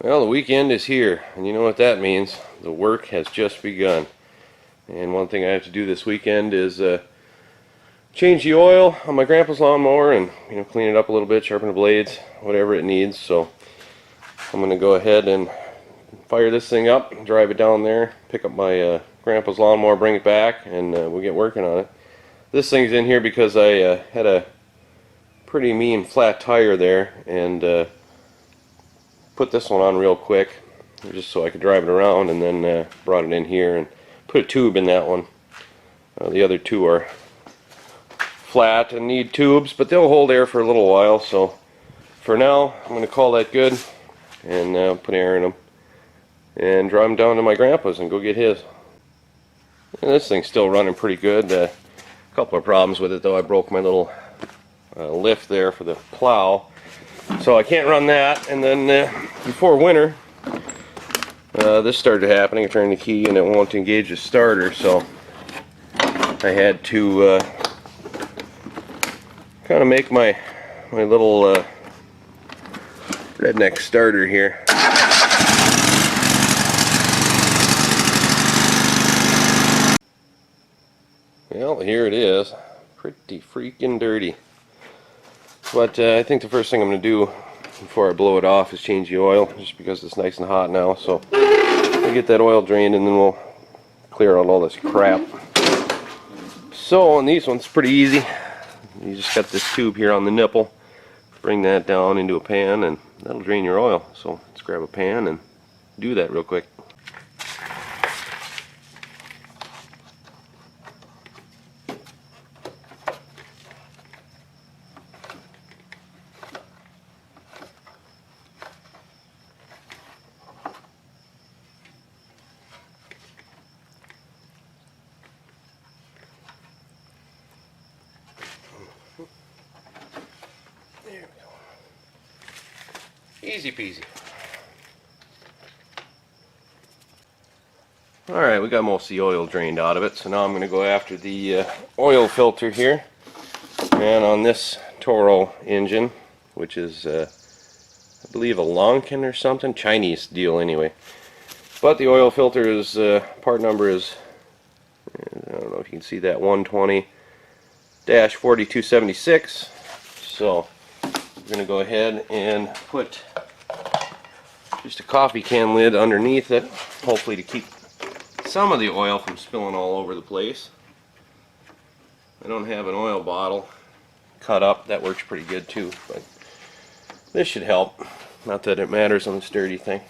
Well, the weekend is here, and you know what that means. The work has just begun. And one thing I have to do this weekend is change the oil on my grandpa's lawnmower and clean it up a little bit, sharpen the blades, whatever it needs. So I'm going to go ahead and fire this thing up, drive it down there, pick up my grandpa's lawnmower, bring it back, and we'll get working on it. This thing's in here because I had a pretty mean flat tire there, and put this one on real quick just so I could drive it around, and then brought it in here and put a tube in that one. The other two are flat and need tubes, but they'll hold air for a little while. So for now I'm going to call that good and put air in them and drive them down to my grandpa's and go get his. And this thing's still running pretty good. A couple of problems with it though. I broke my little lift there for the plow, so I can't run that. And then before winter, this started happening. I turned the key and it won't engage the starter, so I had to kind of make my little redneck starter here. Well, here it is. Pretty freaking dirty. But I think the first thing I'm going to do before I blow it off is change the oil, just because it's nice and hot now. So we'll get that oil drained and then we'll clear out all this crap. So on these ones, pretty easy. You just got this tube here on the nipple. Bring that down into a pan and that'll drain your oil. So let's grab a pan and do that real quick. There we go. Easy peasy. Alright, we got most of the oil drained out of it, so now I'm going to go after the oil filter here. And on this Toro engine, which is I believe a Lonkin or something, Chinese deal anyway. But the oil filter is, part number is, I don't know if you can see that, 120-4276. So we're going to go ahead and put just a coffee can lid underneath it, hopefully to keep some of the oil from spilling all over the place. I don't have an oil bottle cut up. That works pretty good too, but this should help. Not that it matters on this dirty thing.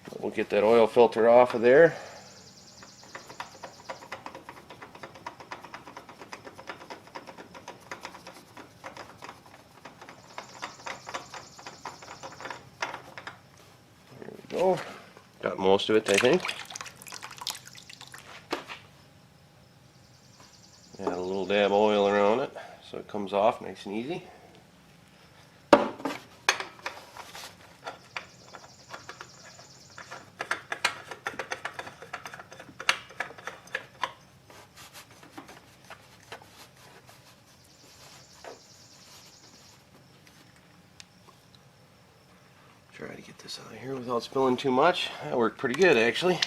But we'll get that oil filter off of there. There we go. Got most of it, I think. Add a little dab of oil around it so it comes off nice and easy. Try to get this out of here without spilling too much. That worked pretty good actually.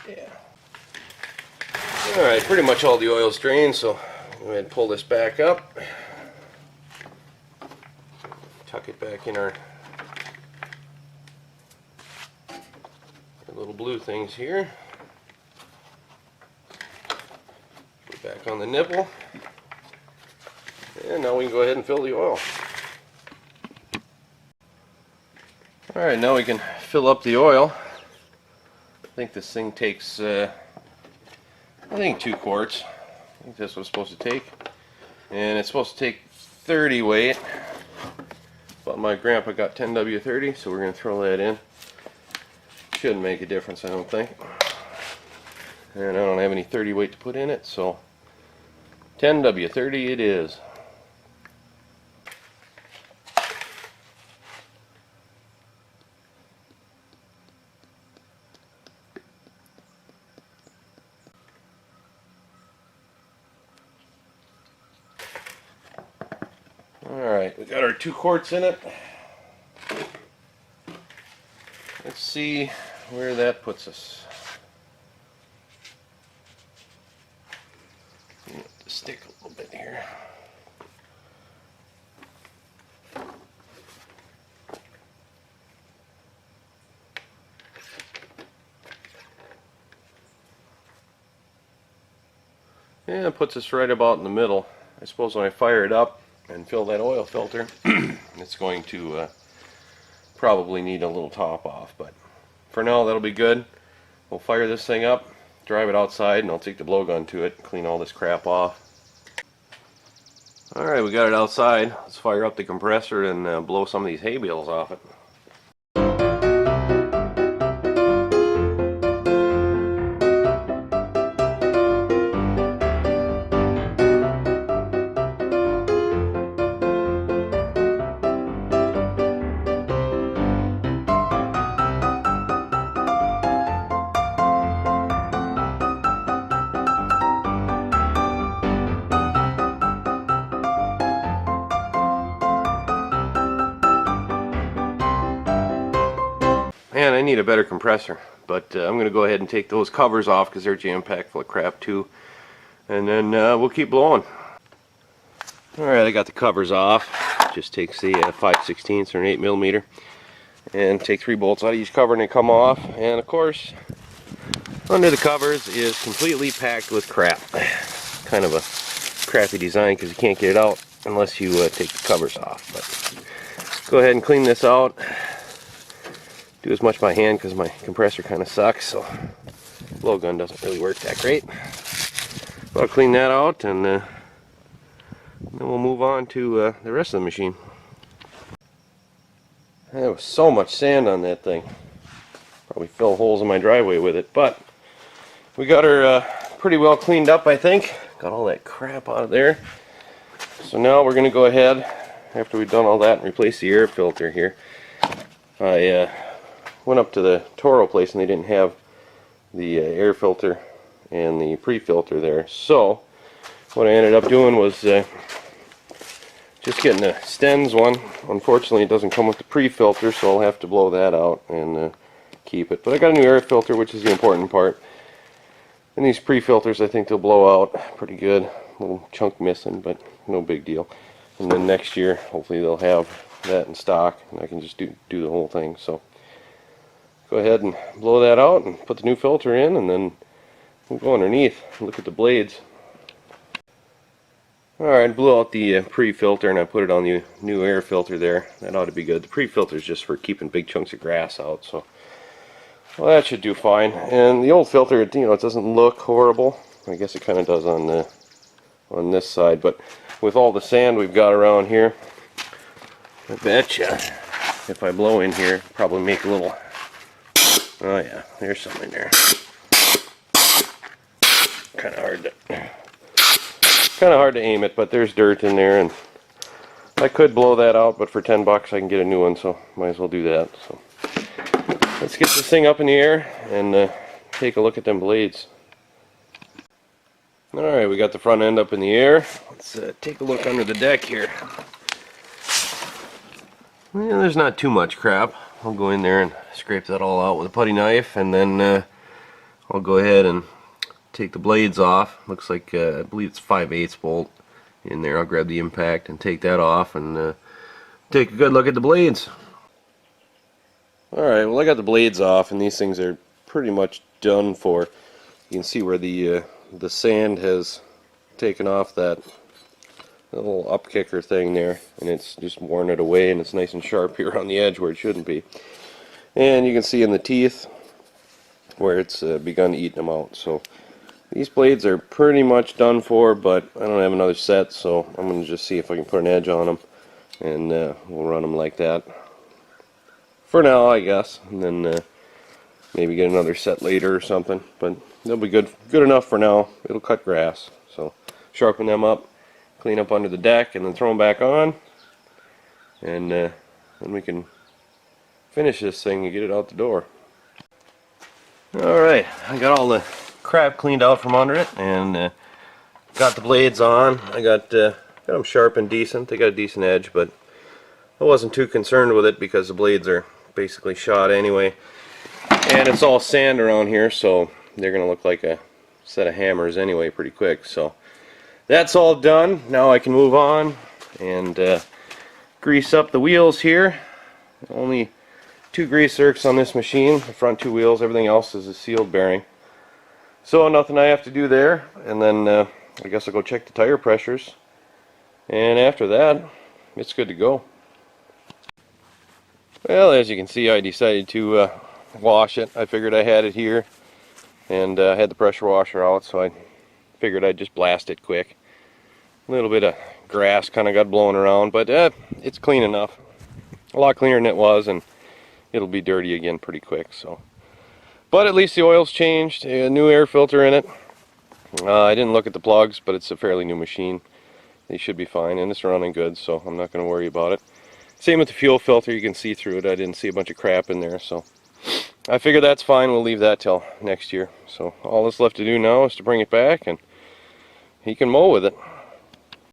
Yeah. Alright, pretty much all the oil's drained, so go ahead and pull this back up. Tuck it back in our little blue things here. Put it back on the nipple. And now we can go ahead and fill the oil. Alright, now we can fill up the oil. I think this thing takes, I think 2 quarts. I think that's what it's supposed to take. And it's supposed to take 30 weight. But my grandpa got 10W30, so we're going to throw that in. Shouldn't make a difference, I don't think. And I don't have any 30 weight to put in it, so 10W30 it is. Alright, we got our 2 quarts in it. Let's see where that puts us. Stick a little bit here. Yeah, it puts us right about in the middle. I suppose when I fire it up and fill that oil filter, it's going to probably need a little top off, but for now that'll be good. We'll fire this thing up, drive it outside, and I'll take the blowgun to it, clean all this crap off. Alright, we got it outside. Let's fire up the compressor and blow some of these hay bales off it. Man, I need a better compressor, but I'm going to go ahead and take those covers off because they're jam-packed full of crap too, and then we'll keep blowing. Alright, I got the covers off. Just takes the 5/16 or an 8mm and take 3 bolts out of each cover and they come off, and of course under the covers is completely packed with crap. Kind of a crappy design because you can't get it out unless you take the covers off. But go ahead and clean this out. Do as much by hand because my compressor kind of sucks, so blowgun doesn't really work that great. But I'll clean that out, and then we'll move on to the rest of the machine. There was so much sand on that thing. Probably fill holes in my driveway with it, but we got her pretty well cleaned up, I think. Got all that crap out of there. So now we're going to go ahead, after we've done all that, and replace the air filter here. I went up to the Toro place and they didn't have the air filter and the pre-filter there, so what I ended up doing was just getting the Stens one. Unfortunately it doesn't come with the pre-filter, so I'll have to blow that out and keep it, but I got a new air filter, which is the important part, and these pre-filters I think they'll blow out pretty good. A little chunk missing, but no big deal. And then next year hopefully they'll have that in stock and I can just do the whole thing. So go ahead and blow that out and put the new filter in, and then we'll go underneath and look at the blades. Alright, blew out the pre-filter and I put it on the new air filter there. That ought to be good. The pre-filter is just for keeping big chunks of grass out, so well, that should do fine. And the old filter, it doesn't look horrible. I guess it kind of does on this side, but with all the sand we've got around here, I betcha if I blow in here, probably make a little. Oh yeah, there's something there. Kind of hard to aim it, but there's dirt in there, and I could blow that out, but for $10 I can get a new one, so might as well do that. So let's get this thing up in the air and take a look at them blades. Alright, we got the front end up in the air. Let's take a look under the deck here. Well, there's not too much crap. I'll go in there and scrape that all out with a putty knife, and then I'll go ahead and take the blades off. Looks like I believe it's 5/8 bolt in there. I'll grab the impact and take that off and take a good look at the blades. Alright, well I got the blades off, and these things are pretty much done for. You can see where the sand has taken off that little up kicker thing there, and it's just worn it away, and it's nice and sharp here on the edge where it shouldn't be. And you can see in the teeth where it's begun eating them out. So these blades are pretty much done for, but I don't have another set, so I'm going to just see if I can put an edge on them, and we'll run them like that for now, I guess, and then maybe get another set later or something, but they'll be good enough for now. It'll cut grass, so sharpen them up, clean up under the deck, and then throw them back on, and then we can finish this thing and get it out the door. Alright, I got all the crap cleaned out from under it, and got the blades on. I got Got them sharpened decent. They got a decent edge, but I wasn't too concerned with it because the blades are basically shot anyway. And it's all sand around here, so they're going to look like a set of hammers anyway pretty quick. So that's all done. Now I can move on and grease up the wheels here. Only 2 grease zerks on this machine, the front 2 wheels. Everything else is a sealed bearing. So nothing I have to do there. And then I guess I'll go check the tire pressures. And after that, it's good to go. Well, as you can see, I decided to wash it. I figured I had it here and had the pressure washer out, so I figured I'd just blast it quick. A little bit of grass kind of got blown around, but it's clean enough. A lot cleaner than it was, and it'll be dirty again pretty quick. So, but at least the oil's changed, a new air filter in it. I didn't look at the plugs, but it's a fairly new machine. They should be fine, and it's running good, so I'm not going to worry about it. Same with the fuel filter, you can see through it. I didn't see a bunch of crap in there, so I figure that's fine. We'll leave that till next year. So all that's left to do now is to bring it back and he can mow with it.